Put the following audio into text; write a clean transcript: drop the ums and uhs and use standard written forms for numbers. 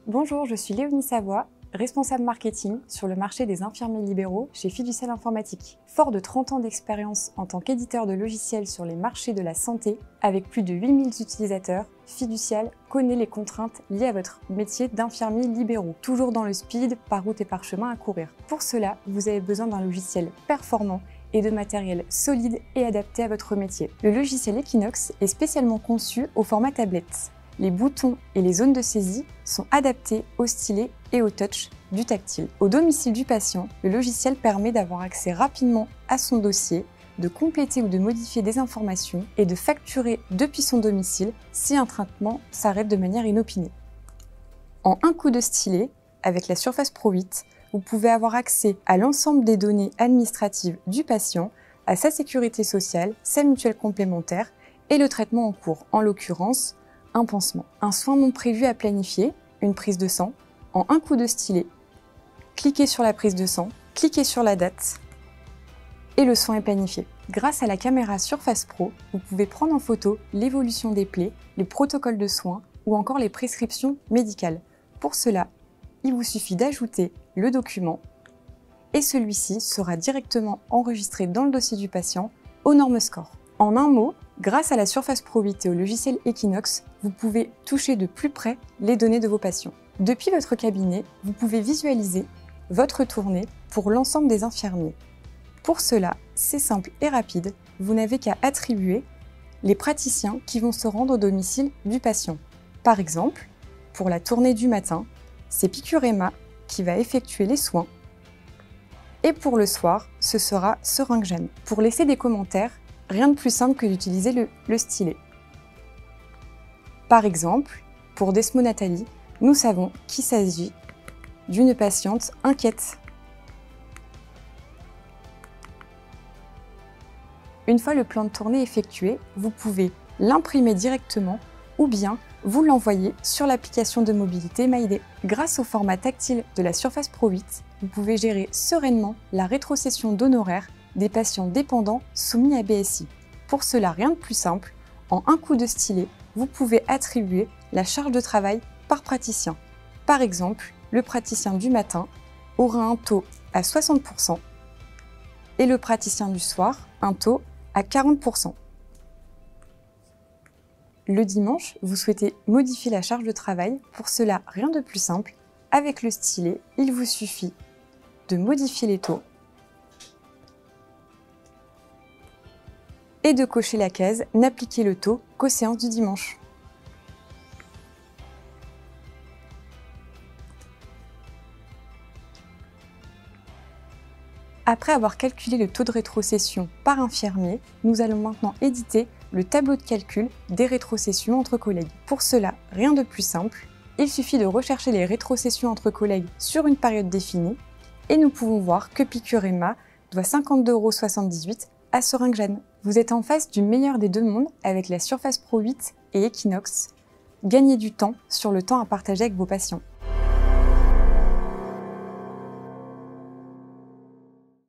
Bonjour, je suis Léonie Savoie, responsable marketing sur le marché des infirmiers libéraux chez Fiducial Informatique. Fort de 30 ans d'expérience en tant qu'éditeur de logiciels sur les marchés de la santé, avec plus de 8000 utilisateurs, Fiducial connaît les contraintes liées à votre métier d'infirmier libéraux, toujours dans le speed, par route et par chemin à courir. Pour cela, vous avez besoin d'un logiciel performant et de matériel solide et adapté à votre métier. Le logiciel Equinox est spécialement conçu au format tablette. Les boutons et les zones de saisie sont adaptés au stylet et au touch du tactile. Au domicile du patient, le logiciel permet d'avoir accès rapidement à son dossier, de compléter ou de modifier des informations et de facturer depuis son domicile si un traitement s'arrête de manière inopinée. En un coup de stylet, avec la Surface Pro 8, vous pouvez avoir accès à l'ensemble des données administratives du patient, à sa sécurité sociale, sa mutuelle complémentaire et le traitement en cours, en l'occurrence un pansement. Un soin non prévu à planifier, une prise de sang, en un coup de stylet. Cliquez sur la prise de sang, cliquez sur la date et le soin est planifié. Grâce à la caméra Surface Pro, vous pouvez prendre en photo l'évolution des plaies, les protocoles de soins ou encore les prescriptions médicales. Pour cela, il vous suffit d'ajouter le document et celui-ci sera directement enregistré dans le dossier du patient aux normes SCORE. En un mot, grâce à la Surface Pro 8 et au logiciel Equinox, vous pouvez toucher de plus près les données de vos patients. Depuis votre cabinet, vous pouvez visualiser votre tournée pour l'ensemble des infirmiers. Pour cela, c'est simple et rapide, vous n'avez qu'à attribuer les praticiens qui vont se rendre au domicile du patient. Par exemple, pour la tournée du matin, c'est Picurema qui va effectuer les soins. Et pour le soir, ce sera Seringue-Jeanne. Pour laisser des commentaires, rien de plus simple que d'utiliser le stylet. Par exemple, pour Desmo Nathalie, nous savons qu'il s'agit d'une patiente inquiète. Une fois le plan de tournée effectué, vous pouvez l'imprimer directement ou bien vous l'envoyer sur l'application de mobilité MyD. Grâce au format tactile de la Surface Pro 8, vous pouvez gérer sereinement la rétrocession d'honoraires des patients dépendants soumis à BSI. Pour cela, rien de plus simple, en un coup de stylet, vous pouvez attribuer la charge de travail par praticien. Par exemple, le praticien du matin aura un taux à 60% et le praticien du soir un taux à 40%. Le dimanche, vous souhaitez modifier la charge de travail. Pour cela, rien de plus simple. Avec le stylet, il vous suffit de modifier les taux et de cocher la case « N'appliquer le taux qu'aux séances du dimanche ». Après avoir calculé le taux de rétrocession par infirmier, nous allons maintenant éditer le tableau de calcul des rétrocessions entre collègues. Pour cela, rien de plus simple, il suffit de rechercher les rétrocessions entre collègues sur une période définie et nous pouvons voir que Picurema doit 52,78 € à Seringue-Jeanne. Vous êtes en face du meilleur des deux mondes avec la Surface Pro 8 et Equinox. Gagnez du temps sur le temps à partager avec vos patients.